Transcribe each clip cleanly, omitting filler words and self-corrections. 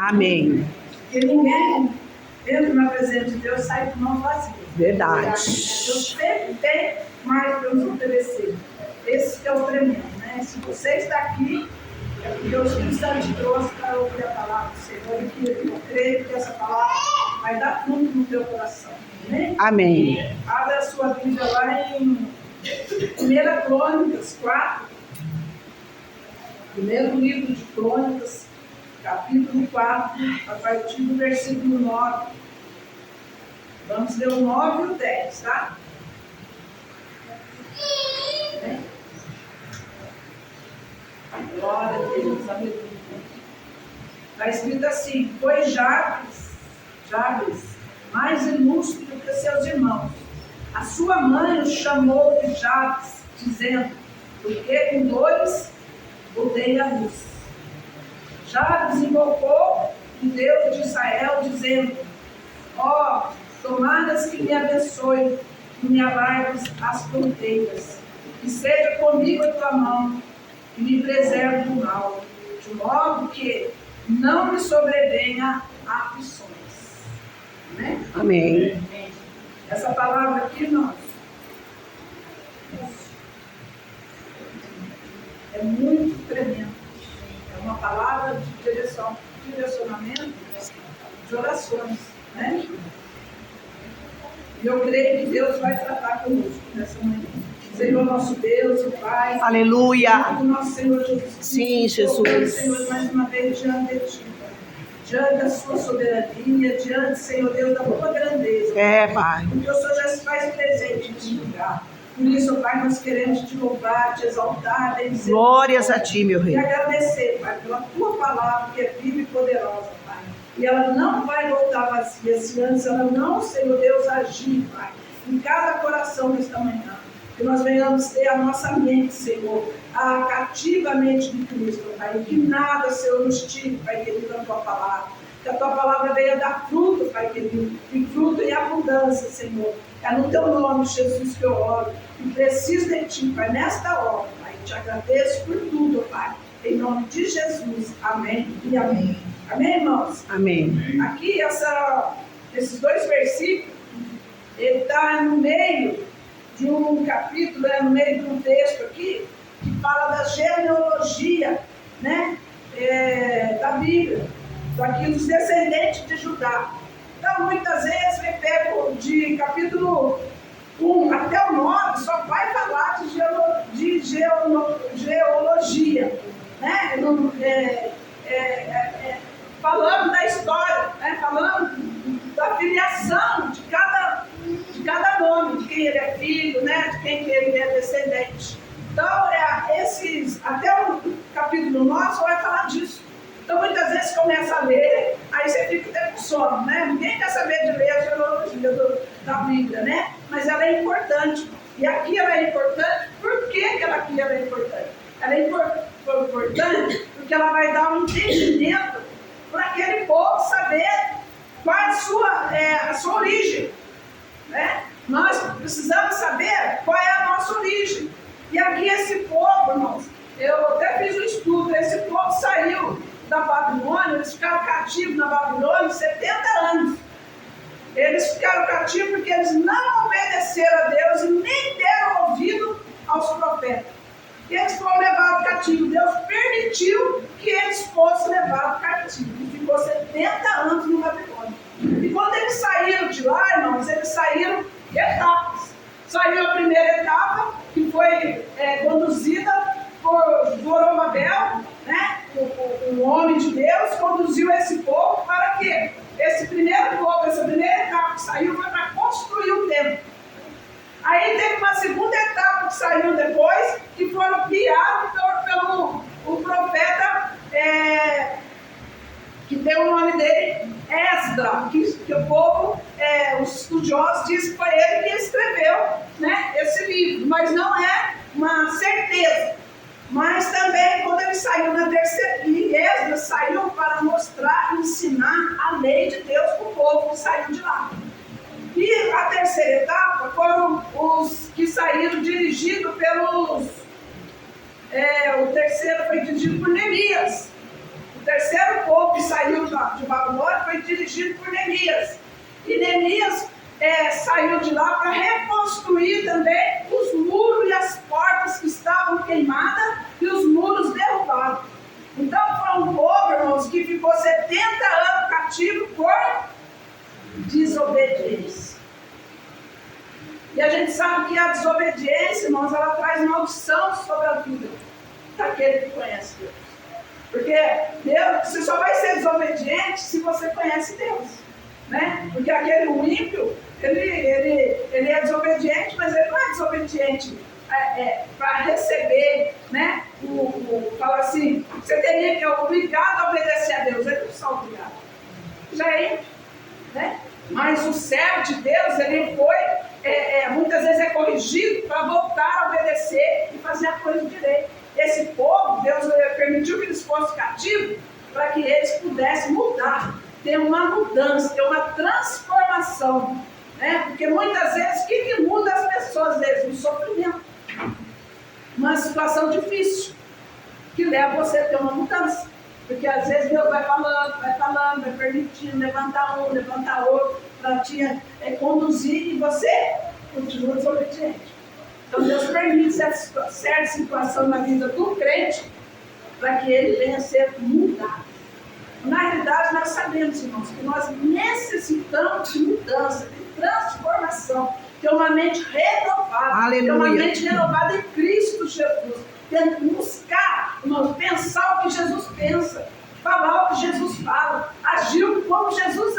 Amém. Porque ninguém entra na presença de Deus e sai com mão vazia. Verdade. Deus sempre tem mais para nos oferecer. Esse que é o tremendo, né? Se você está aqui, é porque o Espírito Santo te trouxe para ouvir a palavra do Senhor. E que eu creio que essa palavra vai dar fruto no teu coração. Amém? Amém. Abra a sua Bíblia lá em 1 Crônicas 4. Primeiro livro de Crônicas, capítulo 4, a partir do versículo 9. Vamos ler o 9 e o 10, tá? Glória a Deus, aleluia. Está escrito assim: foi Jabes, mais ilustre do que seus irmãos. A sua mãe o chamou de Jabes, dizendo: porque com dores botei a luz. Jabes invocou o Deus de Israel, dizendo: ó, tomadas que me abençoe e me alargues as fronteiras, que seja comigo a tua mão e me preserve do mal, de modo que não me sobrevenha aflições. Amém? Amém. Essa palavra aqui, irmãos, é muito tremenda. É uma palavra de direcionamento de orações, né? E eu creio que Deus vai tratar conosco nessa manhã. Senhor nosso Deus e Pai. Aleluia. Do nosso Senhor Jesus Cristo. Sim, Jesus. Senhor, mais uma vez diante de Ti, diante da sua soberania, diante, Senhor Deus, da tua grandeza. Pai. Porque o Senhor já se faz presente neste lugar. Por isso, Pai, nós queremos te louvar, te exaltar, bendizer. Glórias a Ti, meu Rei. E agradecer, Pai, pela tua palavra que é viva e poderosa, Pai. E ela não vai voltar vazia se antes ela não, Senhor Deus, agir, Pai, em cada coração nesta manhã. Que nós venhamos ter a nossa mente, Senhor, cativamente de Cristo, Pai. E que nada, Senhor, nos tire, Pai querido, da tua palavra. Que a tua palavra venha dar fruto, Pai querido, e fruto em abundância, Senhor. É no teu nome, Jesus, que eu oro. E preciso de ti, Pai, nesta hora, Pai. Te agradeço por tudo, Pai. Em nome de Jesus. Amém e amém. Amém, irmãos? Amém. Aqui, esses dois versículos, ele está no meio de um capítulo, no meio de um texto aqui, que fala da genealogia, né, da Bíblia, daqui dos descendentes de Judá. Então, muitas vezes, eu pego de capítulo 1 até o 9, só vai falar de geologia, né, falando da história, né, falando da filiação de cada nome, de quem ele é filho, né, de quem ele é descendente. Então, até o capítulo 9 só vai falar disso. Então, muitas vezes começa a ler, aí você fica até com sono, né? Ninguém quer saber de ler a genealogia da Bíblia, né? Mas ela é importante. E aqui ela é importante. Por que aqui ela é importante? Ela é importante porque ela vai dar um entendimento para aquele povo saber qual é a sua origem, né? Nós precisamos saber qual é a nossa origem. E aqui esse povo, irmãos, eu até fiz um estudo, esse povo saiu da Babilônia, eles ficaram cativos na Babilônia 70 anos. Eles ficaram cativos porque eles não obedeceram a Deus e nem deram ouvido aos profetas. E eles foram levados cativos. Deus permitiu que eles fossem levados cativos. E ficou 70 anos no Babilônia. E quando eles saíram de lá, irmãos, eles saíram em etapas. Saiu a primeira etapa, que foi conduzida por Zorobabel, né? Um homem de Deus, conduziu esse povo para quê? Esse primeiro povo, essa primeira etapa que saiu foi para construir o templo. Aí teve uma segunda etapa que saiu depois, que foram guiados pelo profeta, que tem o nome dele, Esdras, que o povo, os estudiosos dizem que foi ele que escreveu, né, esse livro, mas não é uma certeza. Mas também, quando ele saiu na terceira, e Esdras saiu para mostrar e ensinar a lei de Deus para o povo que saiu de lá. E a terceira etapa foram os que saíram dirigidos pelos... o terceiro foi dirigido por Neemias. O terceiro povo que saiu de Babilônia foi dirigido por Neemias. E Neemias saiu de lá para reconstruir também os muros e as portas que estavam queimadas e os muros derrubados. Então foi um povo, irmãos, que ficou 70 anos cativo por desobediência. E a gente sabe que a desobediência, irmãos, ela traz maldição sobre a vida daquele que conhece Deus. Porque Deus, você só vai ser desobediente se você conhece Deus, né? Porque aquele ímpio, ele é desobediente, mas ele não é desobediente para receber, né? Fala assim, você teria que ser obrigado a obedecer a Deus. Ele não está obrigado. Já é ímpio, né? Mas o servo de Deus, ele foi, muitas vezes é corrigido para voltar a obedecer e fazer a coisa direito. Esse povo, Deus permitiu que eles fossem cativos para que eles pudessem mudar, ter uma mudança, ter uma transformação, né? Porque muitas vezes, o que muda as pessoas deles? Um sofrimento, uma situação difícil, que leva você a ter uma mudança. Porque às vezes Deus vai falando, vai permitindo, levantar um, levantar outro, para te conduzir e você continua desobediente. Então Deus permite certa situação na vida do crente para que ele venha a ser mudado. Na realidade, nós sabemos, irmãos, que nós necessitamos de mudança, de transformação, ter uma mente renovada, Aleluia. ter uma mente renovada em Cristo Jesus. Buscar, irmãos, pensar o que Jesus pensa, falar o que Jesus fala, agir como Jesus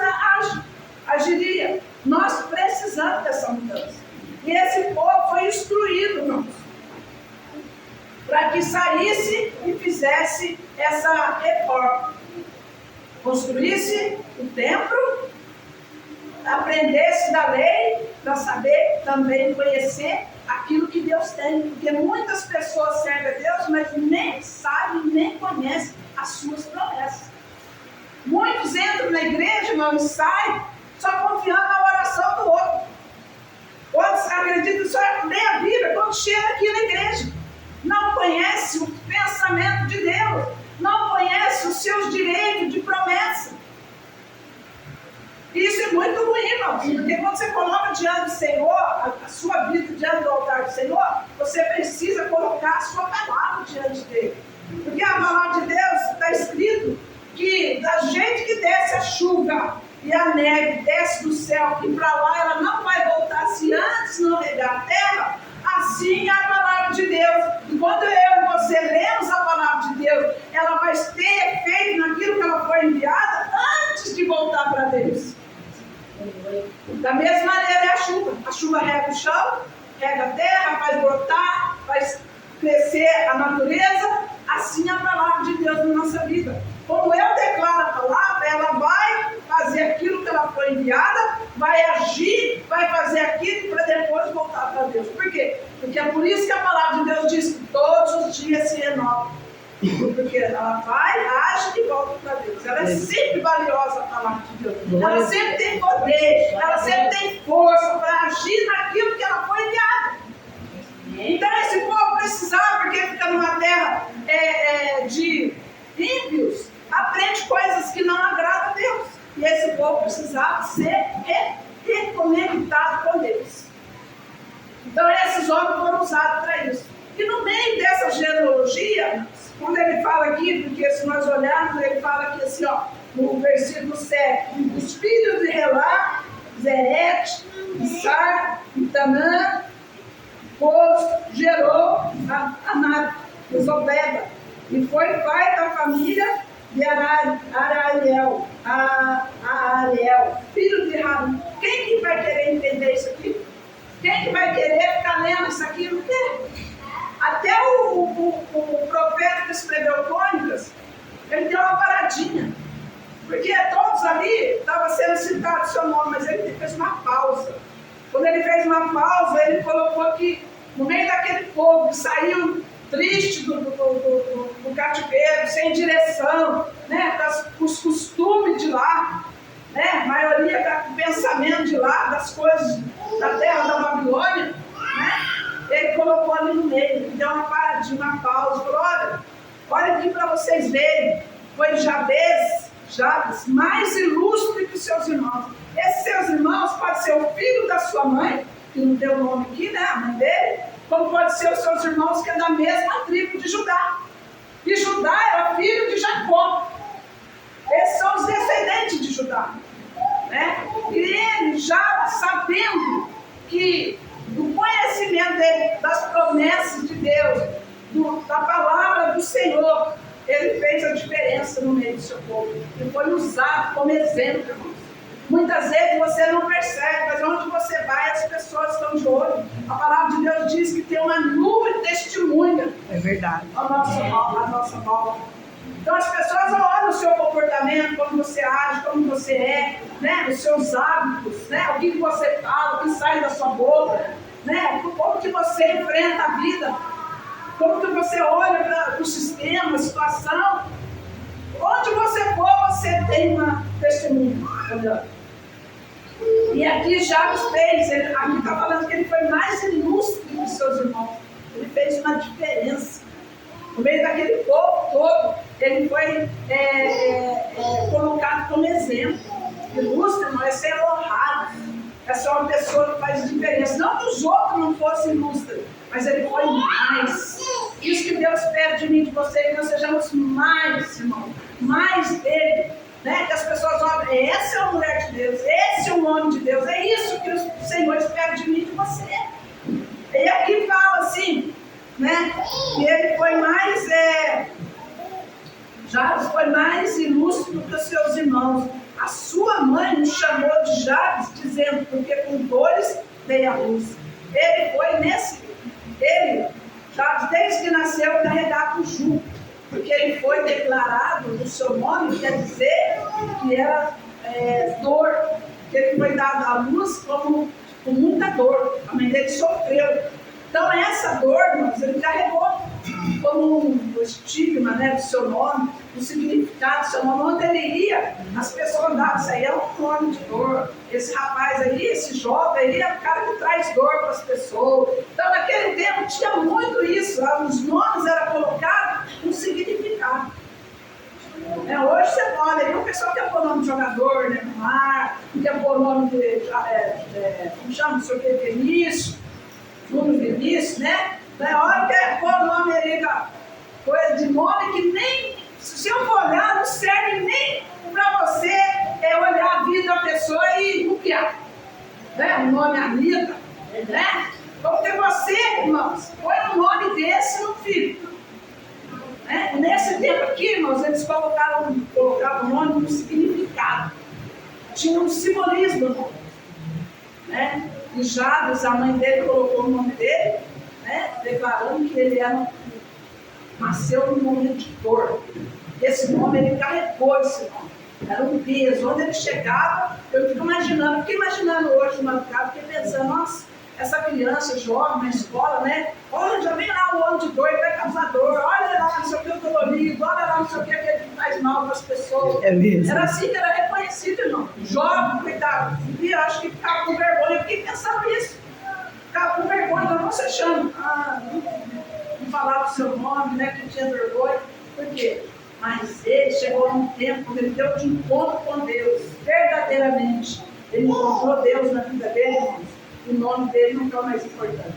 agiria. Nós precisamos dessa mudança. E esse povo foi instruído, irmãos, para que saísse e fizesse essa reforma. Construísse o templo, aprendesse da lei, para saber também conhecer aquilo que Deus tem. Porque muitas pessoas servem a Deus, mas nem sabem, nem conhecem as suas promessas. Muitos entram na igreja, irmão, e saem só confiando na oração do outro. Outros acreditam só ler a Bíblia quando chega aqui na igreja. Não conhece o pensamento de Deus. Não conhece os seus direitos de promessa. Isso é muito ruim, irmãos. Porque quando você coloca diante do Senhor, a sua vida diante do altar do Senhor, você precisa colocar a sua palavra diante dele. Porque a palavra de Deus está escrito que da gente que desce a chuva e a neve desce do céu, e para lá ela não vai voltar se antes não regar a terra, assim é a palavra de Deus. E quando eu e você lemos a palavra de Deus, ela vai ter efeito naquilo que ela foi enviada antes de voltar para Deus. Da mesma maneira é a chuva. A chuva rega o chão, rega a terra, faz brotar, faz crescer a natureza. Assim é a palavra de Deus na nossa vida. Como eu declaro a palavra, ela vai fazer aquilo que ela foi enviada, vai agir, vai fazer aquilo para depois voltar para Deus. Por quê? Porque é por isso que a palavra de Deus diz que todos os dias se renova. Porque ela vai, age e volta para Deus. Ela é sempre valiosa, a palavra de Deus. Ela sempre tem poder, ela sempre tem força para agir naquilo que ela foi enviada. Então esse povo precisava, porque fica numa terra de ímpios, aprende coisas que não agradam a Deus. E esse povo precisava ser reconectado com Deus. Então esses homens foram usados para isso. E no meio dessa genealogia, quando ele fala aqui, porque se nós olharmos, ele fala aqui assim, ó, no versículo 7, os filhos de Relá, Zerete, Issar, Itanã, gerou Anad, Zobeba, e foi pai da família de Araiel, filho de Harun. Quem que vai querer entender isso aqui? Quem que vai querer ficar lendo isso aqui? Não quer. Até o profeta que escreveu Crônicas, ele deu uma paradinha. Porque todos ali estavam sendo citados o seu nome, mas ele fez uma pausa. Quando ele fez uma pausa, ele colocou que no meio daquele povo que saiu triste do cativeiro, sem direção, né, os costumes de lá, né, a maioria do pensamento de lá, das coisas da terra da Babilônia, né, ele colocou ali no meio, deu uma paradinha, uma pausa, falou, olha aqui para vocês verem, foi Jabes mais ilustre que seus irmãos. Esses seus irmãos pode ser o filho da sua mãe, que não deu o nome aqui, né, a mãe dele, como pode ser os seus irmãos que é da mesma tribo de Judá. E Judá era filho de Jacó. Esses são os descendentes de Judá, né? E ele, já sabendo que do conhecimento dele, das promessas de Deus, da palavra do Senhor, ele fez a diferença no meio do seu povo. E foi usado como exemplo, irmãos. Muitas vezes você não percebe, mas onde você vai, as pessoas estão de olho. A palavra de Deus diz que tem uma nuvem de testemunha. É verdade. A nossa volta. Então as pessoas olham o seu comportamento, como você age, como você é, né? Os seus hábitos, né? O que você fala, o que sai da sua boca, né? Como que você enfrenta a vida, como que você olha para o sistema, a situação. Onde você for, você tem uma testemunha. E aqui Jabes fez, aqui está falando que ele foi mais ilustre que seus irmãos. Ele fez uma diferença. No meio daquele povo todo, ele foi colocado como exemplo. Ilustre não é ser honrado, é só uma pessoa que faz diferença. Não que os outros não fossem ilustres, mas ele foi mais. Isso que Deus pede de mim, de você, que nós sejamos mais, irmão, mais dele. Né? Que as pessoas olham, essa é a mulher de Deus, esse é o homem de Deus, é isso que o Senhor espera de mim e de você. E aqui fala assim, né? Que ele foi mais, Jabes foi mais ilustre do que os seus irmãos. A sua mãe o chamou de Jabes, dizendo, porque com dores dei a luz. Ele foi Jabes, desde que nasceu, carregava o jugo, porque ele foi declarado, o seu nome quer dizer que era dor, que ele foi dado à luz com muita dor. A mãe dele sofreu. Então essa dor, irmãos, ele carregou como um estigma, né, do seu nome, o significado do seu nome. Onde ele ia, as pessoas davam, isso aí é um nome de dor. Esse rapaz aí, esse jovem aí, é o cara que traz dor para as pessoas. Então naquele tempo tinha muito isso, os nomes eram colocados com significado. Hoje você olha aí, o pessoal quer pôr o nome de jogador, né, no mar, quer pôr o nome de, como chama, não sei o que, Vinícius, né? Na hora que quer pôr o nome ali, coisa de nome que nem, se eu for olhar, não serve nem para você olhar a vida da pessoa e copiar. Né? O nome Anitta, né? Porque você, irmãos, põe um nome desse no filho. Né? Nesse tempo aqui, irmãos, eles colocavam o nome com significado. Tinha um simbolismo no nome. Né? E Jabes, a mãe dele, colocou o nome dele, né? Declarando que ele nasceu num momento de dor. Esse nome, ele carregou esse nome. Era um peso. Onde ele chegava, eu fiquei imaginando hoje, madrugada, fiquei pensando, nossa, essa criança jovem na escola, né? Olha, já vem lá o homem de dor, ele é causador, olha lá, não sei o que, o dolorido, olha lá, não sei o que, aquele que faz mal para as pessoas. É mesmo. Era assim que era reconhecido, irmão. Jovem, coitado. E eu acho que ficava com vergonha. Eu fiquei pensando nisso. Ficava com vergonha, não você chama. Não falava o seu nome, né? Que tinha vergonha. Por quê? Mas ele chegou num tempo quando ele deu de encontro com Deus, verdadeiramente. Ele encontrou Deus na vida dele, irmãos. O nome dele não foi o mais importante.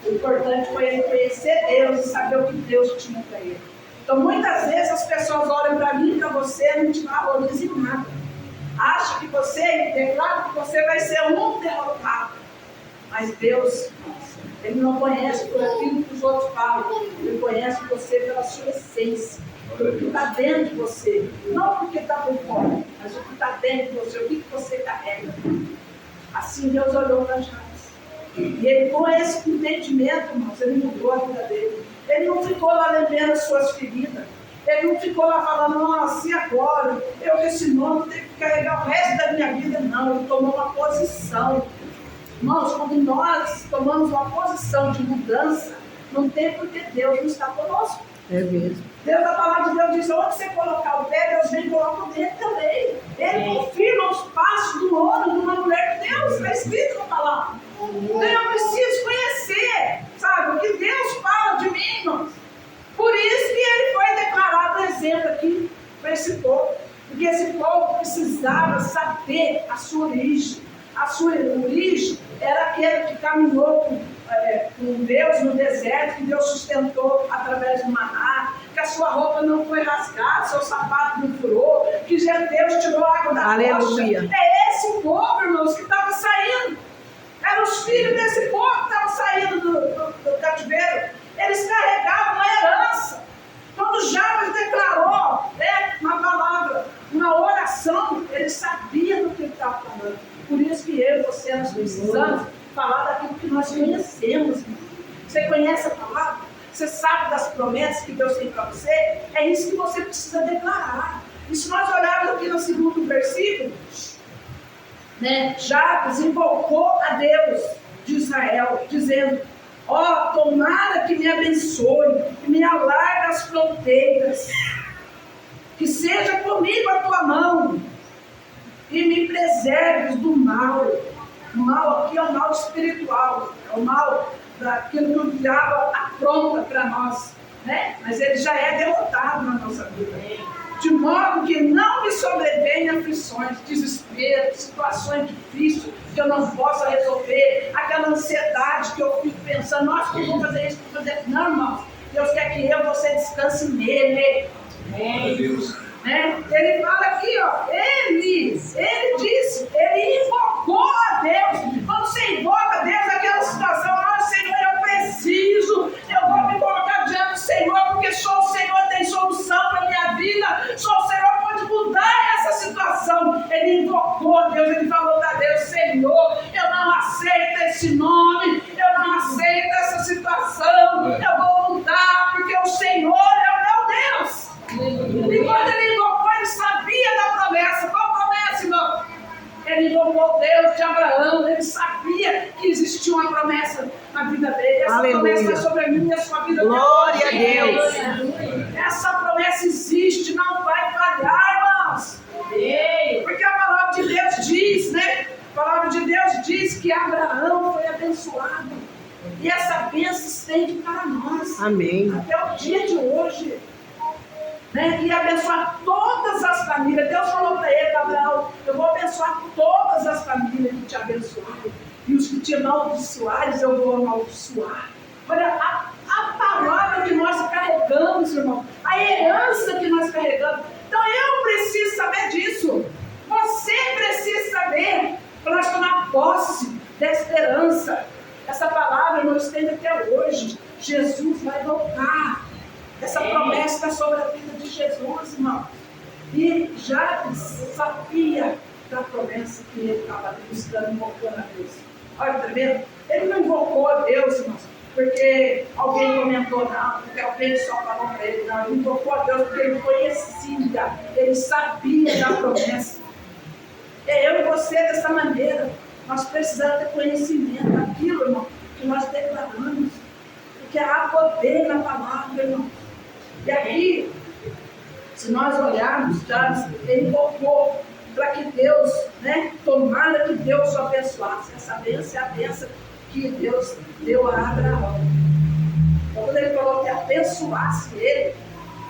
O importante foi ele conhecer Deus e saber o que Deus tinha para ele. Então, muitas vezes as pessoas olham para mim e para você e não te valorizam nada. Acha que você, declara que você vai ser um derrotado. Mas Deus, Ele não conhece por aquilo que os outros falam. Ele conhece você pela sua essência. O que está dentro de você. Não porque está por fora, mas o que está dentro de você, o que você carrega. Assim Deus olhou para Jabes. E ele, com esse entendimento, irmãos, ele mudou a vida dele. Ele não ficou lá lembrando as suas feridas. Ele não ficou lá falando, nossa, e agora? Eu com esse nome tenho que carregar o resto da minha vida. Não, ele tomou uma posição. Irmãos, quando nós tomamos uma posição de mudança, não tem porque Deus não está conosco. É mesmo. Deus, a palavra de Deus diz, onde você colocar o pé, Deus vem e coloca o dedo também. Ele confirma os passos do homem, de uma mulher de Deus, está escrito na palavra. Então eu preciso conhecer, sabe, o que Deus fala de mim, irmãos. Por isso que ele foi declarado exemplo aqui. Foi precisava saber a sua origem. A sua origem era aquele que caminhou com Deus no deserto, que Deus sustentou através do maná, que a sua roupa não foi rasgada, seu sapato não furou, que Deus tirou a água da Aleluia. rocha. É esse povo, irmãos, que estava saindo. Eram os filhos desse povo que estavam saindo do cativeiro. Eles carregavam uma herança. Quando Jabes declarou, né, uma palavra, uma oração, ele sabia do que ele estava falando. Por isso que eu e você, nós precisamos falar daquilo que nós conhecemos. Irmão. Você conhece a palavra? Você sabe das promessas que Deus tem para você? É isso que você precisa declarar. E se nós olharmos aqui no segundo versículo, né, Jabes invocou a Deus de Israel, dizendo: ó, tomara que me abençoe, que me alargue as fronteiras, que seja comigo a tua mão, e me preserves do mal. O mal aqui é o mal espiritual, é o mal daquilo que o diabo apronta para nós, né? Mas ele já é derrotado na nossa vida. De modo que não me sobrevenham aflições, desespero, situações difíceis que eu não possa resolver, aquela ansiedade que eu fico pensando, nossa, que eu vou fazer isso, que eu vou fazer isso. Não, irmãos, Deus quer que eu e você descanse nele. Glória a Deus. Né? Ele fala aqui, ó, ele disse, ele invocou a Deus. Quando você invoca a Deus, aquela situação, Senhor, eu preciso, eu vou me colocar diante do Senhor, porque só o Senhor tem solução para a minha vida, só o Senhor pode mudar essa situação. Ele invocou a Deus, ele falou para Deus: Senhor, eu não aceito esse nome, eu não aceito essa situação, eu vou mudar, porque o Senhor é o meu Deus. E quando ele invocou, ele sabia da promessa. Qual promessa, irmão? Ele invocou o Deus de Abraão. Ele sabia que existia uma promessa na vida dele. Essa Aleluia. promessa é sobre a minha e a sua vida. Glória a Deus. Essa promessa existe, não vai falhar, irmãos. Porque a palavra de Deus diz, né? A palavra de Deus diz que Abraão foi abençoado. E essa bênção se estende para nós. Amém. Até o dia de hoje. Né? E abençoar todas as famílias. Deus falou para ele, Abraão: eu vou abençoar todas as famílias que te abençoarem, e os que te amaldiçoarem eu vou amaldiçoar. Olha, a palavra que nós carregamos, irmão, a herança que nós carregamos. Então eu preciso saber disso. Você precisa saber, para nós tomar posse dessa herança. Essa palavra não estende até hoje. Jesus vai voltar. Essa promessa está sobre a vida de Jesus, irmão. E Jabes sabia da promessa que ele estava buscando, invocando a Deus. Olha, tá vendo? Ele não invocou a Deus, irmãos, porque alguém comentou, não, porque alguém só falou para ele, não. Ele invocou a Deus porque ele conhecia, ele sabia da promessa. É eu e você dessa maneira. Nós precisamos ter conhecimento daquilo, irmão, que nós declaramos. Porque há poder na palavra, irmão. E aqui, se nós olharmos, ele invocou para que Deus, né, tomara que Deus o abençoasse. Essa bênção é a bênção que Deus deu a Abraão. Então, quando ele falou que abençoasse ele,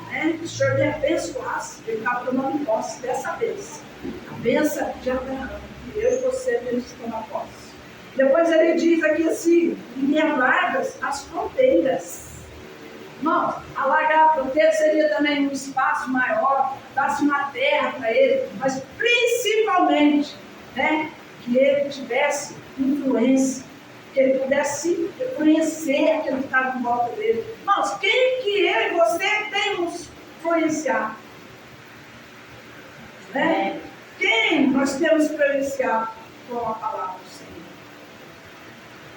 né, que o Senhor me abençoasse, ele estava tomando posse dessa bênção. A bênção de Abraão, que eu e você temos que tomar posse. Depois ele diz aqui assim: me alargas as fronteiras. Irmãos, alargar a fronteira seria também um espaço maior, dar-se uma terra para ele, mas principalmente, né, que ele tivesse influência, que ele pudesse conhecer aquilo que estava em volta dele. Irmãos, quem que eu e você temos influenciado? Né? Quem nós temos influenciado com a palavra do Senhor?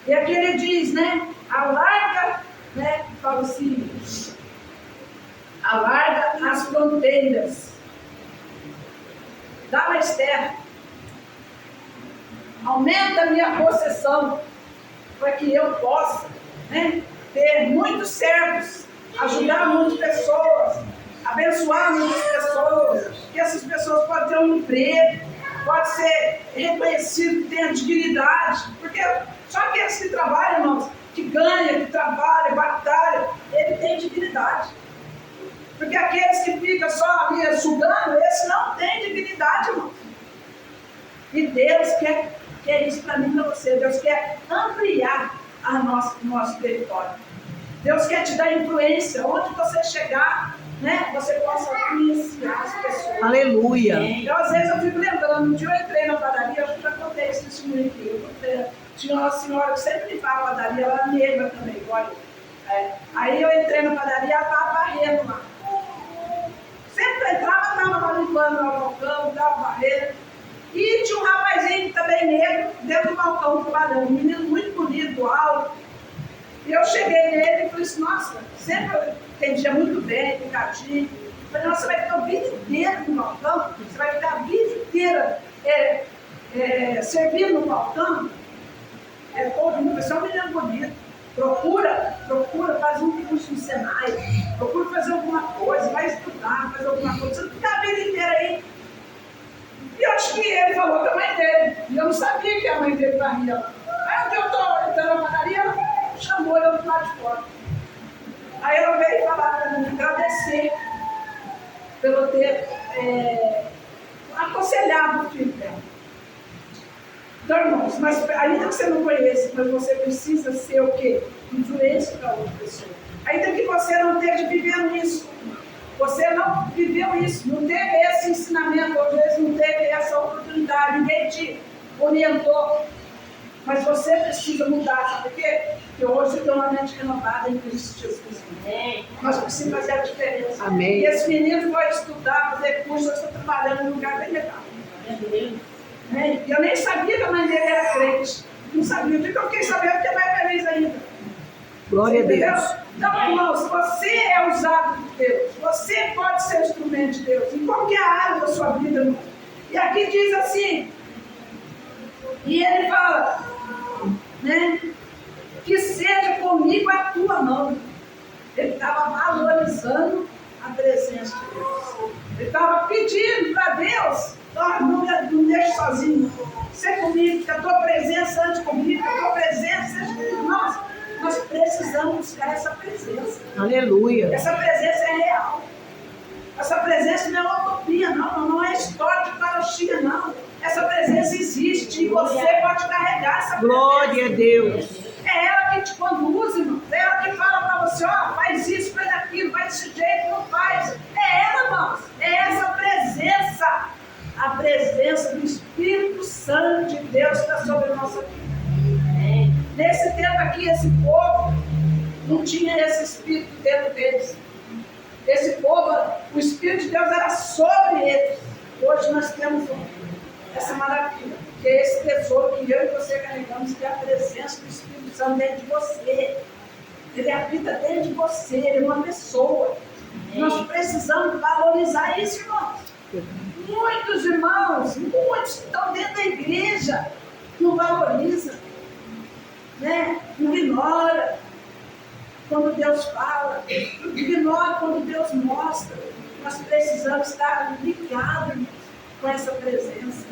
E aqui ele diz, né, alarga, né, fala assim, alarga as fronteiras, dá mais terra, aumenta a minha possessão, para que eu possa, né, ter muitos servos, ajudar muitas pessoas, abençoar muitas pessoas, que essas pessoas podem ter um emprego, pode ser reconhecido, que tenha dignidade, porque só aqueles que trabalham, irmãos, que ganham, que trabalham, batalham, ele tem dignidade. Porque aqueles que ficam só ali sugando, esse não tem dignidade, irmão. E Deus quer isso para mim e para você. Deus quer ampliar nosso território. Deus quer te dar influência. Onde você chegar, né, você possa influenciar as pessoas. Aleluia. Eu, às vezes, eu fico lembrando, um dia eu entrei na padaria, eu já contei esse testemunho aqui. Tinha uma senhora que sempre me fala padaria, ela é negra também, igual eu. Aí eu entrei na padaria, ela estava varrendo lá. Sempre entrava, estava lá limpando o balcão, estava varrendo. E tinha um rapazinho também negro, dentro do balcão trabalhando, um menino muito bonito, alto. E eu cheguei nele e falei assim, nossa, sempre eu entendia muito bem, educadinho. Falei, nossa, você vai ficar a vida inteira no balcão? Você vai ficar a vida inteira servindo no balcão? Você é um menino bonito. Procura fazer um curso no Senai, procura fazer alguma coisa, vai estudar, fazer alguma coisa. Você não fica a vida inteira aí. E eu acho que ele falou com a mãe dele. E eu não sabia que a mãe dele varria lá. Aí onde eu estou entrando na padaria, ela chamou eu do lado de fora. Aí ela veio falar para mim, agradecer pelo ter aconselhado o filho dela. Então, irmãos, mas ainda que você não conheça, mas você precisa ser o quê? Influência para outra pessoa. Ainda que você não esteja vivendo isso, você não viveu isso, não teve esse ensinamento, às vezes não teve essa oportunidade, ninguém te orientou, mas você precisa mudar, sabe por quê? Porque hoje eu tenho uma mente renovada em Cristo Jesus. Amém. Nós precisamos fazer a diferença. Amém. E esse menino foi estudar, fazer curso, eu estou trabalhando num lugar bem legal. Amém. E eu nem sabia que a mãe dele era crente. Não sabia. O dia que eu fiquei sabendo, que é mais feliz ainda. Glória a Deus. Então, irmãos, você é usado por Deus. Você pode ser instrumento de Deus em qualquer área da sua vida, irmão. E aqui diz assim, e ele fala, né, que seja comigo a tua mão. Ele estava valorizando a presença de Deus. Ele estava pedindo para Deus, não deixe sozinho. Ser comigo, que a tua presença ande comigo, que a tua presença seja comigo. Nós precisamos buscar essa presença. Aleluia. Essa presença é real. Essa presença não é utopia, não é história de carochinha, não. Essa presença existe e você pode carregar essa presença. Glória a Deus. É ela que te conduz, irmão. É ela que fala para você, ó, faz isso, faz aquilo, vai desse jeito, não faz. É ela, irmãos. É essa presença. A presença do Espírito Santo de Deus que está sobre a nossa vida. Nesse tempo aqui, esse povo não tinha esse Espírito dentro deles. Esse povo, o Espírito de Deus era sobre eles. Hoje nós temos essa maravilha, que é esse tesouro que eu e você carregamos, que é a presença do Espírito Santo dentro de você. Ele habita dentro de você, ele é uma pessoa. Nós precisamos valorizar isso, irmãos. Muitos irmãos, muitos que estão dentro da igreja, não valorizam, né? Ignora quando Deus fala, ignora quando Deus mostra. Nós precisamos estar ligados com essa presença.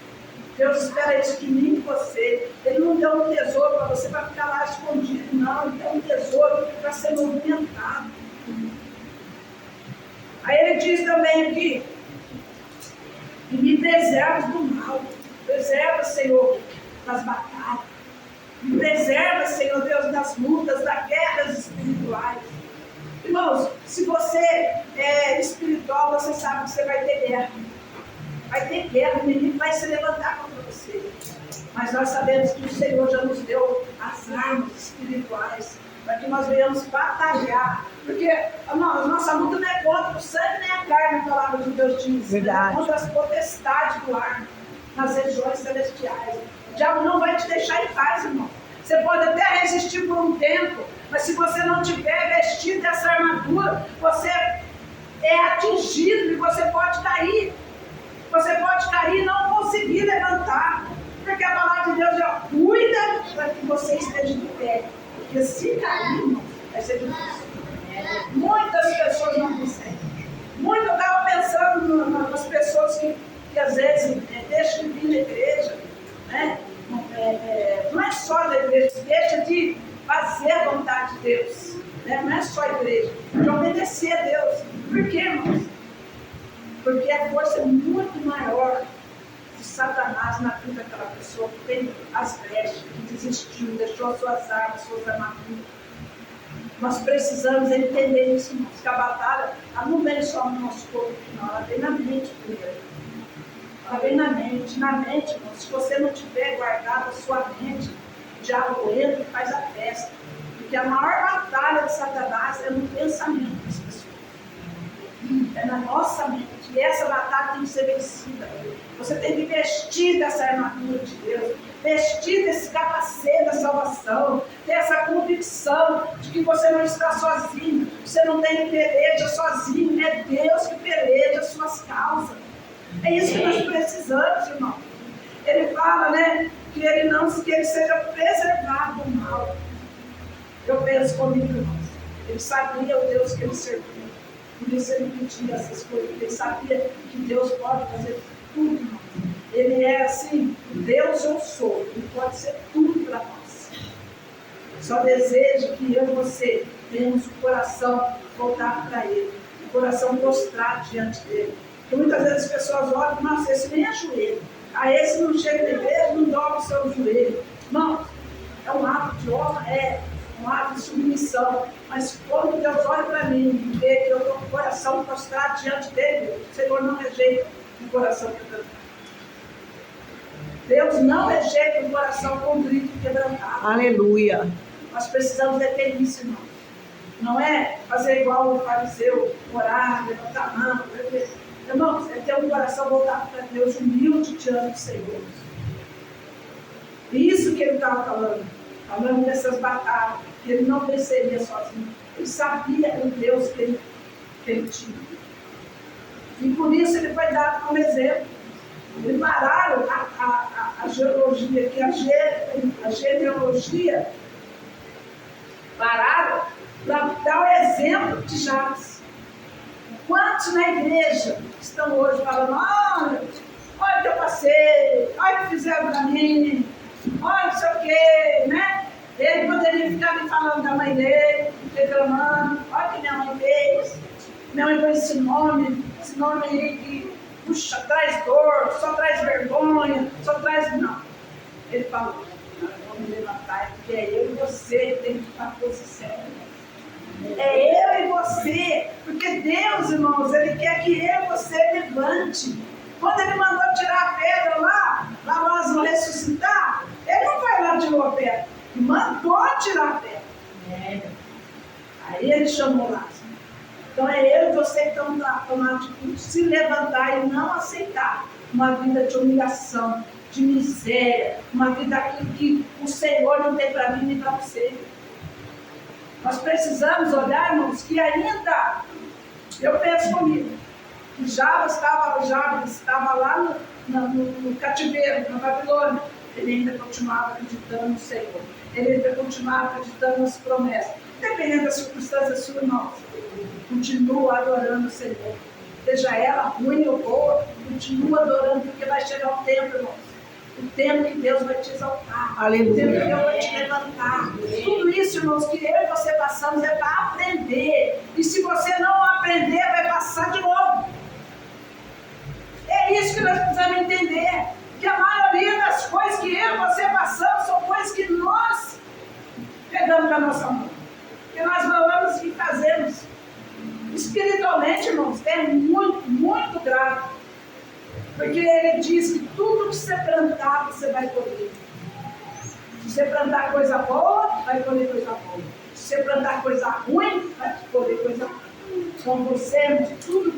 Deus espera isso de mim e de você. Ele não deu um tesouro para você para ficar lá escondido, não. Ele deu um tesouro para ser movimentado. Aí ele diz também aqui, e me preserva do mal. Preserva, Senhor, das batalhas. Me preserva, Senhor Deus, das lutas, das guerras espirituais. Irmãos, se você é espiritual, você sabe que você vai ter guerra. Vai ter guerra, o inimigo vai se levantar contra você. Mas nós sabemos que o Senhor já nos deu as armas espirituais para que nós venhamos batalhar. Porque, irmãos, nossa luta não é contra o sangue nem a carne, a palavra de Deus diz. Verdade. É contra as potestades do ar, nas regiões celestiais. O diabo não vai te deixar em paz, irmão. Você pode até resistir por um tempo, mas se você não tiver vestido dessa armadura, você é atingido e você pode cair. Você pode cair e não conseguir levantar. Porque a palavra de Deus já cuida para que você esteja de pé. Porque se cair, irmão, vai ser difícil. Muitas pessoas não conseguem. Eu estava pensando nas pessoas que às vezes deixam de vir na igreja, né? Não é só da igreja, deixa de fazer a vontade de Deus, né? Não é só a igreja, de obedecer a Deus. Por quê, irmãos? Porque a força é muito maior de Satanás. Satanás na vida daquela pessoa que tem as brechas, que desistiu, deixou suas armas, suas armaduras. Nós precisamos entender isso, irmãos, que a batalha ela não vem só no nosso corpo, não, ela vem na mente primeiro. Ela vem na mente, irmãos. Se você não tiver guardado a sua mente, o diabo entra e faz a festa. Porque a maior batalha de Satanás é no pensamento das pessoas. É na nossa mente. E essa batalha tem que ser vencida. Você tem que vestir dessa armadura de Deus, vestir desse capacete da salvação, ter essa convicção de que você não está sozinho, você não tem que peleja sozinho, é Deus que peleja as suas causas. É isso que nós precisamos, irmão. Ele fala, né, que ele seja preservado do mal. Eu penso comigo, irmãos. Ele sabia o Deus que ele servia. Por isso ele pedia essas coisas. Ele sabia que Deus pode fazer tudo, irmão. Ele é assim, Deus eu sou. Ele pode ser tudo para nós. Só desejo que eu e você tenhamos o coração voltado para Ele. O coração prostrado diante dEle. Porque muitas vezes as pessoas olham, nossa, esse nem é joelho. Ah, esse não chega de igreja, não dobra o seu joelho. Não, é um ato de honra, é um ato de submissão. Mas quando Deus olha para mim e vê que eu estou com o coração prostrado diante dele, o Senhor não rejeita o coração quebrantado. Deus não rejeita o coração contrito e quebrantado. Aleluia. Nós precisamos ter isso, irmão. Não é fazer igual o fariseu, orar, levantar a mão. Irmãos, é ter um coração voltado para Deus, humilde diante do Senhor. Isso que ele estava falando dessas batalhas, que ele não venceria sozinho. Ele sabia o Deus que ele tinha. E por isso ele foi dado como exemplo. Eles pararam a genealogia, a genealogia, pararam para dar o exemplo de Jabes. Quantos na igreja estão hoje falando, olha o que eu passei, olha o que fizeram para mim, olha não sei o que, né? Ele poderia ficar me falando da mãe dele, reclamando, olha o que minha mãe fez. Minha mãe fez esse nome aí que, puxa, traz dor, só traz vergonha, só traz... Não. Ele falou, vamos me levantar, porque é eu e você que tem que estar na posição. É eu e você, porque Deus, irmãos, Ele quer que eu e você levante. Quando Ele mandou tirar a pedra lá Lázaro ressuscitar, Ele não vai lá e tirou a pedra, Ele mandou tirar a pedra. Aí Ele chamou Lázaro. Então é eu e você que estamos lá, tomar atitude, se levantar e não aceitar uma vida de humilhação, de miséria, uma vida que o Senhor não tem para mim nem para você. Nós precisamos olhar, irmãos, que ainda, eu penso comigo, que Jabes estava lá no cativeiro, na Babilônia. Ele ainda continuava acreditando no Senhor. Ele ainda continuava acreditando nas promessas. Dependendo das circunstâncias suas, irmãos, continua adorando o Senhor. Seja ela ruim ou boa, continua adorando, porque vai chegar o tempo, irmãos. O tempo que Deus vai te exaltar. Aleluia. O tempo que Deus vai te levantar. Tudo isso, irmãos, que eu e você passamos é para aprender. E se você não aprender, vai passar de novo. É isso que nós precisamos entender. Que a maioria das coisas que eu e você passamos são coisas que nós pegamos da nossa mão. Que nós falamos e fazemos. Espiritualmente, irmãos, é muito, muito grave. Porque ele diz que tudo que você plantar, você vai colher. Se você plantar coisa boa, vai colher coisa boa. Se você plantar coisa ruim, vai colher coisa ruim. Então você, tudo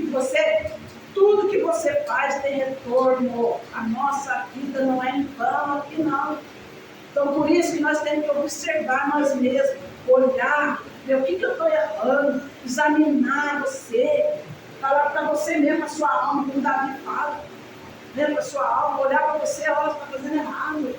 que você faz tem retorno. A nossa vida não é em vão aqui não. Então por isso que nós temos que observar nós mesmos, olhar, ver o que eu estou errando, examinar você, falar para você mesmo a sua alma, como Davi fala. Dentro da sua alma, olhar para você, olha, você está fazendo errado.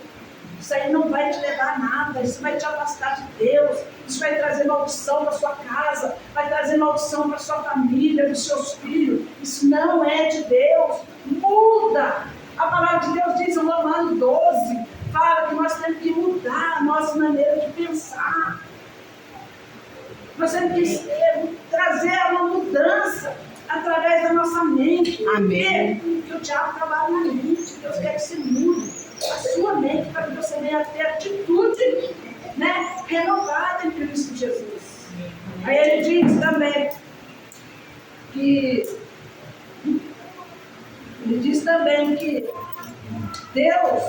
Isso aí não vai te levar a nada, isso vai te afastar de Deus, isso vai trazer maldição para sua casa, vai trazer maldição para sua família, para os seus filhos. Isso não é de Deus. Muda! A palavra de Deus diz em Romanos 12, fala que nós temos que mudar a nossa maneira de pensar. Nós temos que trazer uma mudança através da nossa mente. Amém. Porque o diabo trabalha na mente. Deus quer que você mude a sua mente para que você venha a ter atitude, né, renovada em Cristo Jesus. Aí ele diz também que Deus,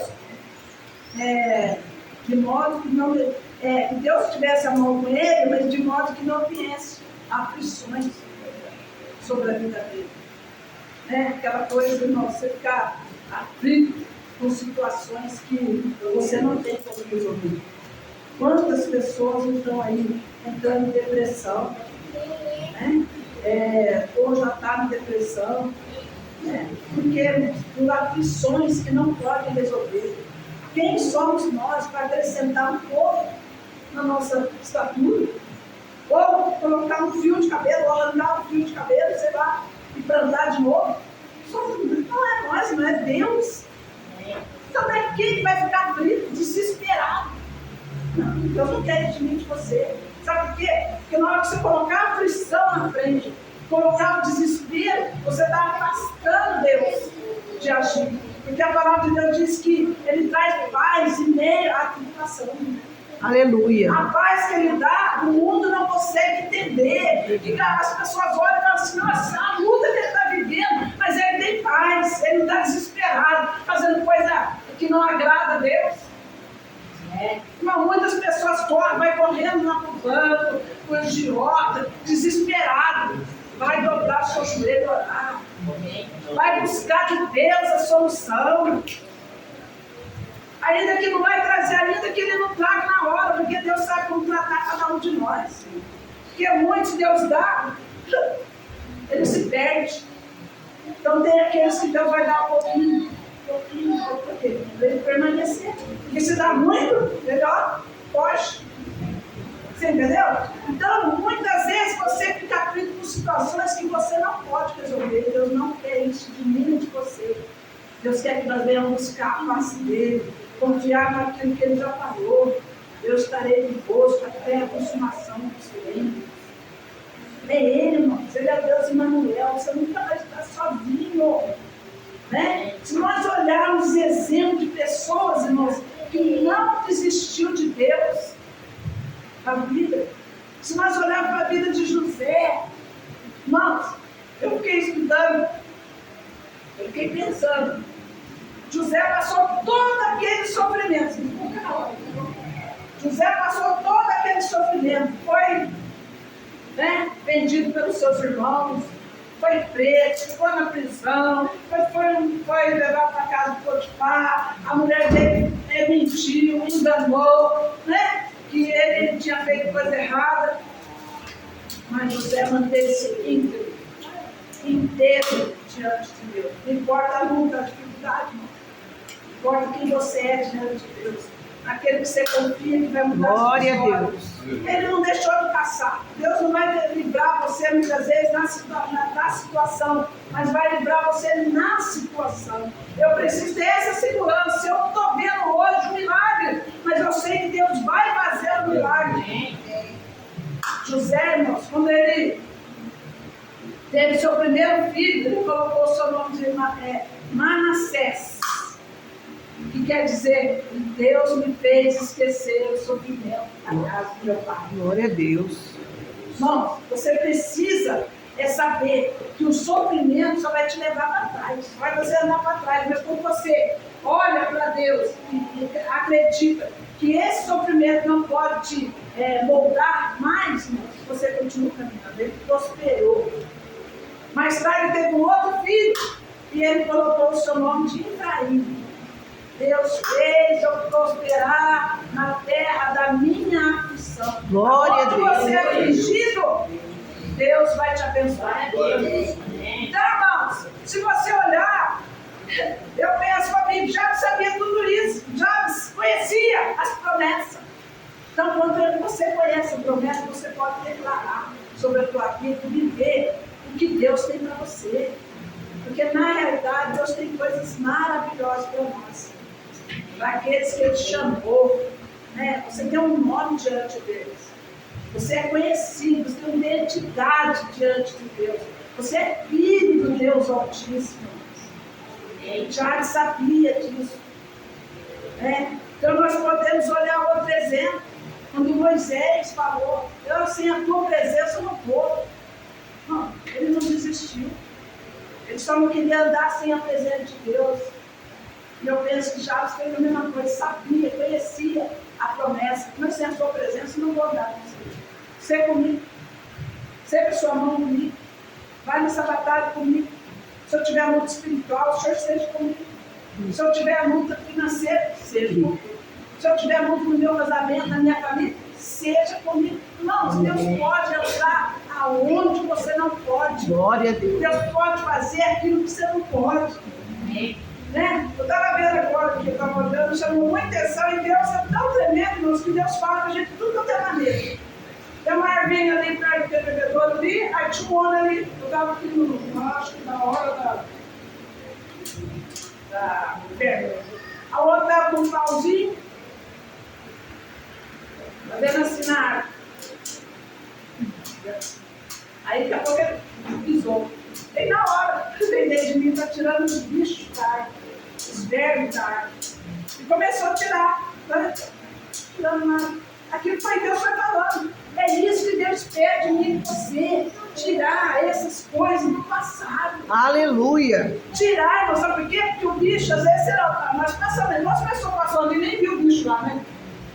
de modo que não, que Deus tivesse amor com ele, mas de modo que não viesse aflições sobre a vida dele. Né? Aquela coisa de você ficar aflito com situações que você não tem como resolver. Quantas pessoas estão aí entrando em depressão, né? Ou já está em depressão, né? Porque por aflições que não podem resolver. Quem somos nós para acrescentar um pouco na nossa estatura? Ou colocar um fio de cabelo, ou arrancar um fio de cabelo, sei lá, e plantar de novo? Não é nós, não é Deus. Então é quem vai ficar aflito, desesperado? Não, Deus não quer de mim de você. Sabe por quê? Porque na hora que você colocar a aflição na frente, colocar o desespero, você está afastando Deus de agir. Porque a palavra de Deus diz que Ele traz paz em meio à tribulação. Aleluia. A paz que Ele dá, o mundo não consegue entender. E as pessoas olham e falam assim, nossa, a luta que Ele está vivendo, mas Ele tem paz, Ele não está desesperado, fazendo coisa que não agrada a Deus. Mas muitas pessoas vai correndo lá para o banco, com o agiota, desesperado. Vai dobrar seu joelho e orar. Vai buscar de Deus a solução. Ainda que não vai trazer, ainda que Ele não traga na hora, porque Deus sabe como tratar cada um de nós. Porque muitos Deus dá, Ele se perde. Então tem aqueles que Deus vai dar um pouquinho, para Ele permanecer. Porque se dá muito, melhor, foge. Você entendeu? Então, muitas vezes você fica aflito com situações que você não pode resolver. Deus não quer isso de mim e de você. Deus quer que nós venhamos buscar a face dele, confiar naquilo que ele já falou. Eu estarei disposto até a consumação dos reinos. É ele, irmãos. Ele é Deus Emmanuel. Você nunca vai estar sozinho. Né? Se nós olharmos exemplo de pessoas, irmãos, que não desistiu de Deus, a vida. Se nós olharmos para a vida de José, irmãos, eu fiquei estudando, eu fiquei pensando. José passou todo aquele sofrimento. José passou todo aquele sofrimento. Foi, né, vendido pelos seus irmãos, foi preso, ficou na prisão, foi levado para a casa de Potifar, a mulher dele mentiu, enganou, né? Que ele tinha feito coisa errada, mas José manteve-se íntegro, inteiro diante de Deus. Não importa a luta, a dificuldade, não importa quem você é diante de Deus, aquele que você confia que vai mudar a sua história. Glória a Deus. Ele não deixou de passar. Deus não vai livrar você muitas vezes na situação, mas vai livrar você na situação. Eu preciso ter essa segurança. Eu não estou vendo hoje um milagre, mas eu sei que Deus vai fazer o milagre. José, irmãos, quando ele teve seu primeiro filho, ele colocou o seu nome de Manassés, que quer dizer, Deus me fez esquecer o sofrimento na casa do meu pai. Glória a Deus. Irmãos, você precisa saber que o sofrimento só vai te levar para trás, vai você andar para trás, mas quando você olha para Deus e acredita que esse sofrimento não pode te moldar mais, irmãos, você continua caminhando. Ele prosperou. Mais tarde teve um outro filho e ele colocou o seu nome de Efraim. Deus fez eu prosperar na terra da minha aflição. Glória a Deus. Quando você é afligido, Deus vai te abençoar. Então, irmãos, se você olhar, eu penso comigo, já sabia tudo isso, já conhecia as promessas. Então, quando você conhece a promessa, você pode declarar sobre a tua vida e viver o que Deus tem para você. Porque, na realidade, Deus tem coisas maravilhosas para nós. Para aqueles que Ele chamou, né? Você tem um nome diante deles. Você é conhecido, você tem uma identidade diante de Deus. Você é filho do Deus Altíssimo. Jabes sabia disso. Então nós podemos olhar outro exemplo. Quando Moisés falou, eu sem a tua presença não vou. Não, ele não desistiu. Ele só não queria andar sem a presença de Deus. E eu penso que Jabes fez a mesma coisa, sabia, conhecia a promessa, mas sem a sua presença não vou andar com você. Você comigo. Você com a sua mão comigo. Vai nessa batalha comigo. Se eu tiver luta espiritual, o Senhor seja comigo. Se eu tiver luta financeira, seja comigo. Se eu tiver luta no meu casamento, na minha família, seja comigo. Não, Deus pode entrar aonde você não pode. Glória a Deus. Deus pode fazer aquilo que você não pode. Né? Eu estava vendo agora que eu estava olhando, chamou muita atenção, e Deus é tão tremendo, irmãos, que Deus fala com a gente tudo quanto é maneira. Tem uma arvinha ali perto do bebedouro ali, aí tinha um homem ali, eu estava aqui acho que na hora da inverno. A outra estava com um pauzinho, fazendo assim na água. Aí daqui a pouco ele pisou. E na hora, ele veio de mim, está tirando os bichos da água, os vermes da água. E começou a tirar, né? Tirando nada. Aquilo foi Deus foi falando. É isso que Deus pede de mim e de você. Tirar essas coisas do passado. Aleluia. Tirar, irmão, sabe por quê? Porque o bicho, às vezes, nós passamos, nós pessoas passando ali, nem viu o bicho lá, né?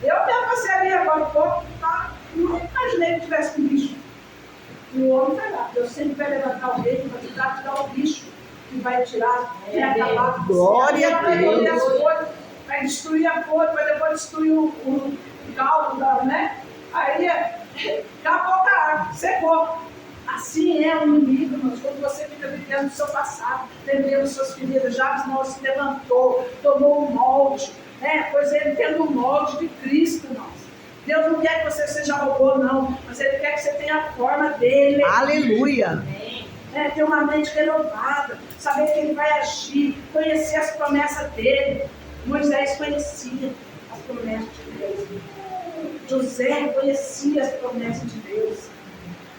Eu mesmo passei ali agora um pouco, tá? Não imaginei que tivesse com bicho. E o homem vai lá. Deus sempre vai levantar o rei, vai tirar o bicho que vai tirar, vai acabar. Glória a Deus. Vai destruir a folha, vai depois destruir o caldo, né? Aí acabou a árvore, secou. Assim é o inimigo, mas quando você fica vivendo o seu passado, vendendo suas feridas, Jabes não se levantou, tomou um molde, né? Pois ele tendo um molde de Cristo, irmãos. Deus não quer que você seja robô, não, mas Ele quer que você tenha a forma dele. Aleluia. Ter uma mente renovada, saber que Ele vai agir, conhecer as promessas dele. Moisés conhecia as promessas de Deus. José conhecia as promessas de Deus.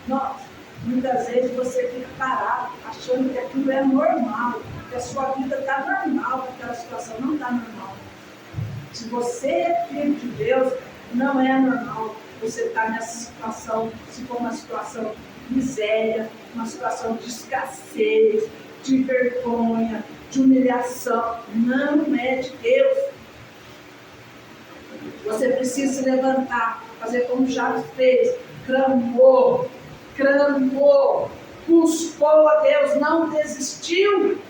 Nós, muitas vezes você fica parado, achando que aquilo é normal, que a sua vida está normal, que aquela situação não está normal. Se você é filho de Deus, não é normal você estar nessa situação, se for uma situação de miséria, uma situação de escassez, de vergonha, de humilhação. Não é de Deus. Você precisa se levantar, fazer como Jabes fez, clamou, buscou a Deus, não desistiu,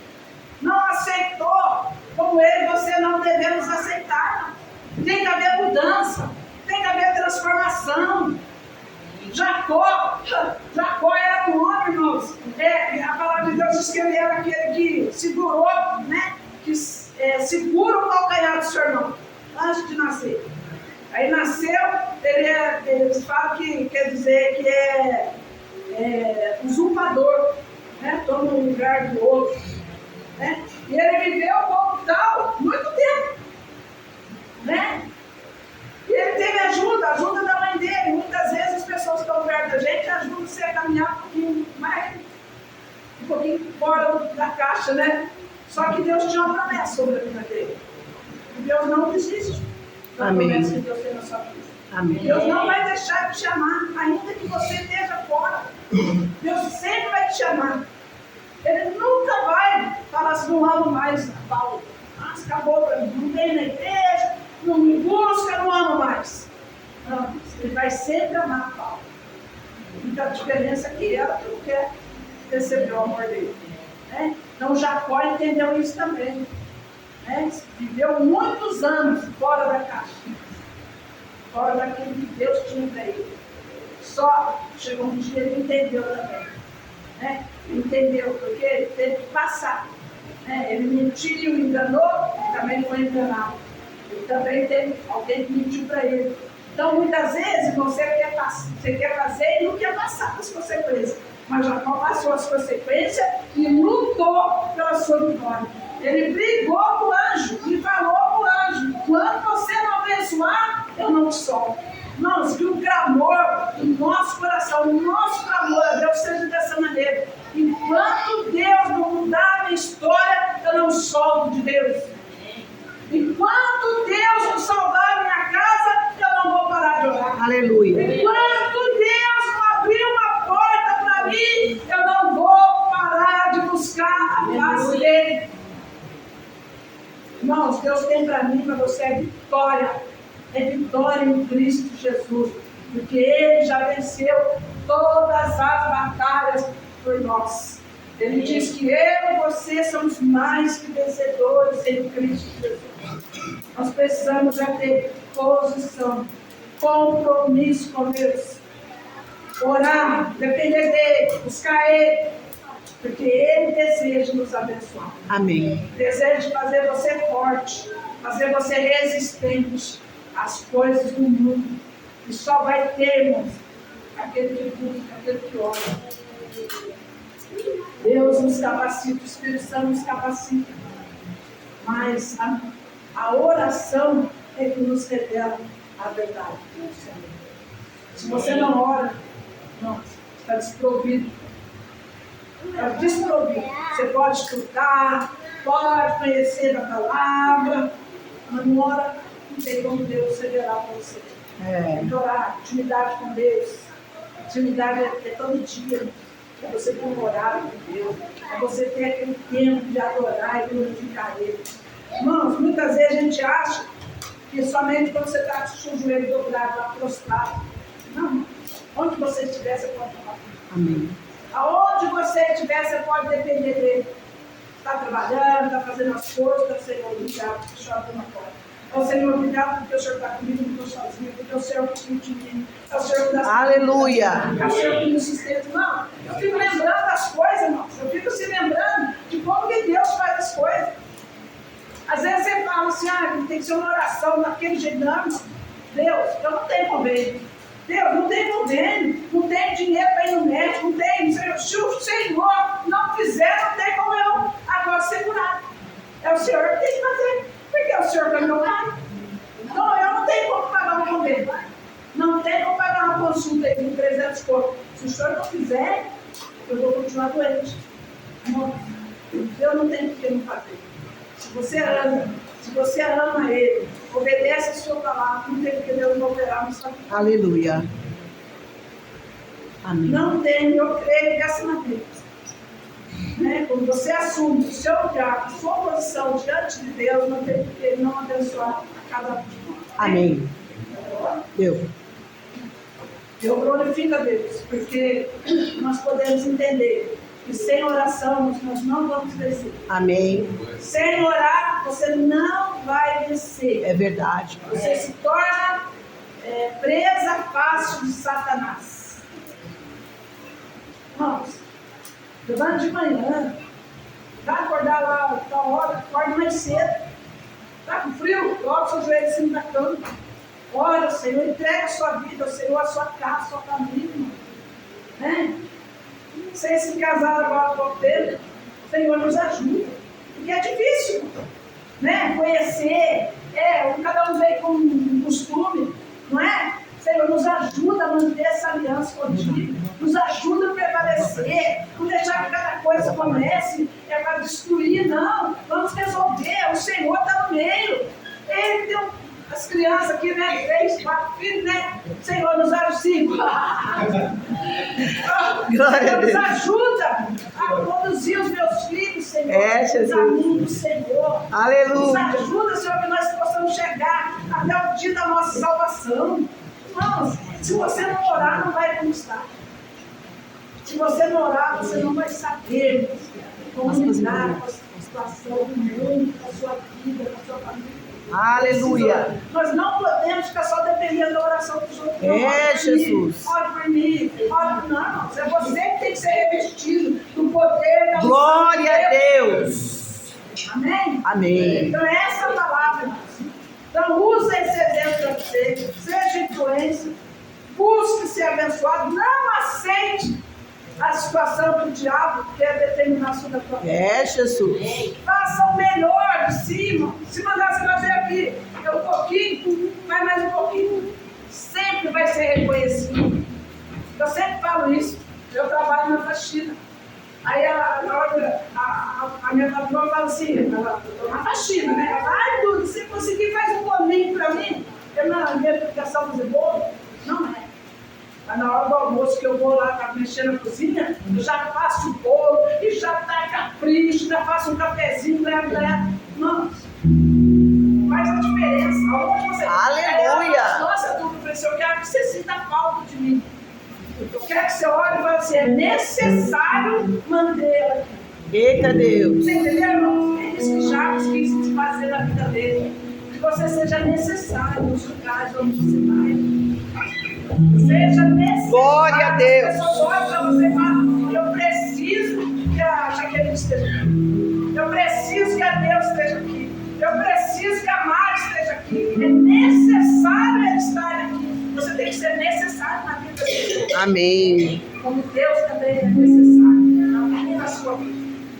não aceitou. Como ele, você não devemos aceitar. Tem que haver mudança, tem que haver transformação. Jacó era um homem, irmãos. A palavra de Deus diz que ele era aquele que segurou, né? Que segura o calcanhar do seu irmão antes de nascer. Aí nasceu, eles falam que quer dizer que é usurpador, né? Toma um lugar do outro, né? E ele viveu como tal muito tempo, né? E ele teve ajuda da mãe dele. Muitas vezes as pessoas que estão perto da gente ajudam você a caminhar um pouquinho fora da caixa, né? Só que Deus tinha uma promessa sobre a vida dele. E Deus não desiste da promessa que Deus tem na sua vida. Amém. Deus não vai deixar de te chamar, ainda que você esteja fora. Deus sempre vai te chamar. Ele nunca vai falar assim, não amo mais Paulo. Acabou para mim, não vem na igreja, não me busca, não amo mais. Não, ele vai sempre amar Paulo. Então a diferença é que ela não quer receber o amor dele. Né? Então Jacó entendeu isso também. Né? Viveu muitos anos fora da caixa. Fora daquilo que Deus tinha para ele. Só chegou um dia ele entendeu também. Né? Ele entendeu, porque ele teve que passar. Né? Ele mentiu, enganou, e também foi enganado. Ele também teve alguém que mentiu para ele. Então, muitas vezes, você quer fazer e não quer passar as consequências. Mas Jacó passou as consequências e lutou pela sua vitória. Ele brigou com o anjo e falou para o anjo: quando você não abençoar, eu não te solto. Irmãos, que o clamor do nosso coração, o nosso clamor a Deus seja dessa maneira. Enquanto Deus não mudar a minha história, eu não solto de Deus. Enquanto Deus não salvar a minha casa, eu não vou parar de orar. Aleluia. Enquanto Deus não abrir uma porta para mim, eu não vou parar de buscar a face dele. Irmãos, Deus tem para mim, para você, é vitória. É vitória em Cristo Jesus. Porque Ele já venceu todas as batalhas por nós. Ele diz que eu e você somos mais que vencedores em Cristo Jesus. Nós precisamos ter posição, compromisso com Deus. Orar, depender dEle, buscar Ele. Porque Ele deseja nos abençoar. Amém. Deseja fazer você forte, fazer você resistente às coisas do mundo. E só vai ter, irmãos, aquele que busca, aquele que ora. Deus nos capacita, o Espírito Santo nos capacita. Mas a oração é que nos revela a verdade do Senhor. Se você não ora, não, está desprovido. Está desprovido. Você pode estudar, pode conhecer a palavra, mas não ora, não tem como Deus revelar para você. Orar, intimidade com Deus. Intimidade é todo dia. É você ter um horário com Deus. É você ter aquele tempo de adorar e glorificar Ele. Irmãos, muitas vezes a gente acha que somente quando você está com o joelho dobrado, lá prostrado. Não. Onde você estiver, você pode falar. Amém. Aonde você estiver, você pode depender dele. Está trabalhando, está fazendo as coisas, está sendo obrigado, porque o Senhor abre uma porta. Ó Senhor, obrigado porque o Senhor está comigo, não estou sozinho, porque o Senhor que cuida de mim. É o Senhor que dá. Aleluia. É o Senhor que nos sustenta. Não, eu fico lembrando das coisas, irmãos. Eu fico se lembrando de como que Deus faz as coisas. Às vezes você fala assim, tem que ser uma oração daquele jeito. Não, Deus, eu não tenho convênio. Deus, não tem convênio, não tem dinheiro para ir no médico, não tem. Se o Senhor não fizer, não tem como eu agora segurar. É o Senhor que tem que fazer. Porque é o Senhor que é meu pai. Então eu não tenho como pagar um convênio. Não tem como pagar uma consulta aí de 300 contos. Se o Senhor não fizer, eu vou continuar doente. Eu não tenho por que não fazer. Se você ama Ele, obedece a sua palavra, não tem porque Deus não operar na sua vida. Aleluia. Amém. Não tem, eu creio dessa maneira. Quando você assume o seu lugar, a sua posição diante de Deus, não tem porque Ele não abençoar a cada um de nós. Amém. Deus. Eu glorifico a Deus, porque nós podemos entender que sem oração nós não vamos vencer. Amém. Sem orar, você não vai vencer. É verdade. Você se torna presa fácil de Satanás. Irmãos, levante de manhã, vai acordar lá a hora, acorde mais cedo. Está com frio? Coloca o seu joelho em cima da cama. Ora, Senhor, entregue a sua vida, Senhor, a sua casa, a sua família, irmão. Vocês se casaram agora há pouco tempo, Senhor, nos ajuda. Porque é difícil, conhecer, cada um veio com um costume, não é? Senhor, nos ajuda a manter essa aliança contigo, nos ajuda a prevalecer, não deixar que cada coisa comece para destruir, não. Vamos resolver, o Senhor está no meio. Ele deu as crianças aqui, 3, 4 filhos, Senhor, nos ajuda. Glória a Deus. Nos ajuda a conduzir os meus filhos, Senhor, Jesus. os caminhos do Senhor. Aleluia. Nos ajuda, Senhor, que nós possamos chegar até o dia da nossa salvação. Irmãos, se você não orar, não vai conquistar. Se você não orar, você não vai saber como lidar com a situação do mundo, com a sua vida, com a sua família. Aleluia. Nós não podemos ficar só dependendo da oração dos outros. Jesus. Ore por mim. Ore por mim. Não, é você que tem que ser revestido do poder da Glória a Deus. Amém? Amém. Então é essa palavra, irmãos. Então usa esse exemplo para você. Seja influência. Busque ser abençoado. Não aceite a situação que o diabo quer determinar sobre a tua vida. Jesus. Faça o melhor de cima. Se mandasse fazer aqui um pouquinho, vai mais um pouquinho. Sempre vai ser reconhecido. Eu sempre falo isso. Eu trabalho na faxina. Aí na hora a A minha patroa fala assim, ela tô na faxina, né? Ela fala, ai, Duda, se conseguir, faz um bolinho pra mim. Eu não, minha educação fazer bolo? Não é. Mas na hora do almoço que eu vou lá pra mexer na cozinha, eu já faço o bolo, e já tá capricho, já faço um cafezinho, levo. Nossa, faz a diferença. Aonde você... Aleluia. Nossa, Duda, eu falei assim, eu quero que você sinta falta de mim. Eu quero que você olhe e fale assim, é necessário manter ela aqui. Eita Deus. Você entendeu, irmão? É isso que Jacques quis fazer na vida dele. Que você seja necessário nos lugares onde você vai. Seja necessário. Glória a Deus. As pessoas olham para você e falam, eu preciso que a Jaqueline esteja aqui. Eu preciso que a Deus esteja aqui. Eu preciso que a Mari esteja aqui. É necessário ela estar aqui. Você tem que ser necessário na vida das pessoas. Amém. Como Deus também é necessário na sua vida.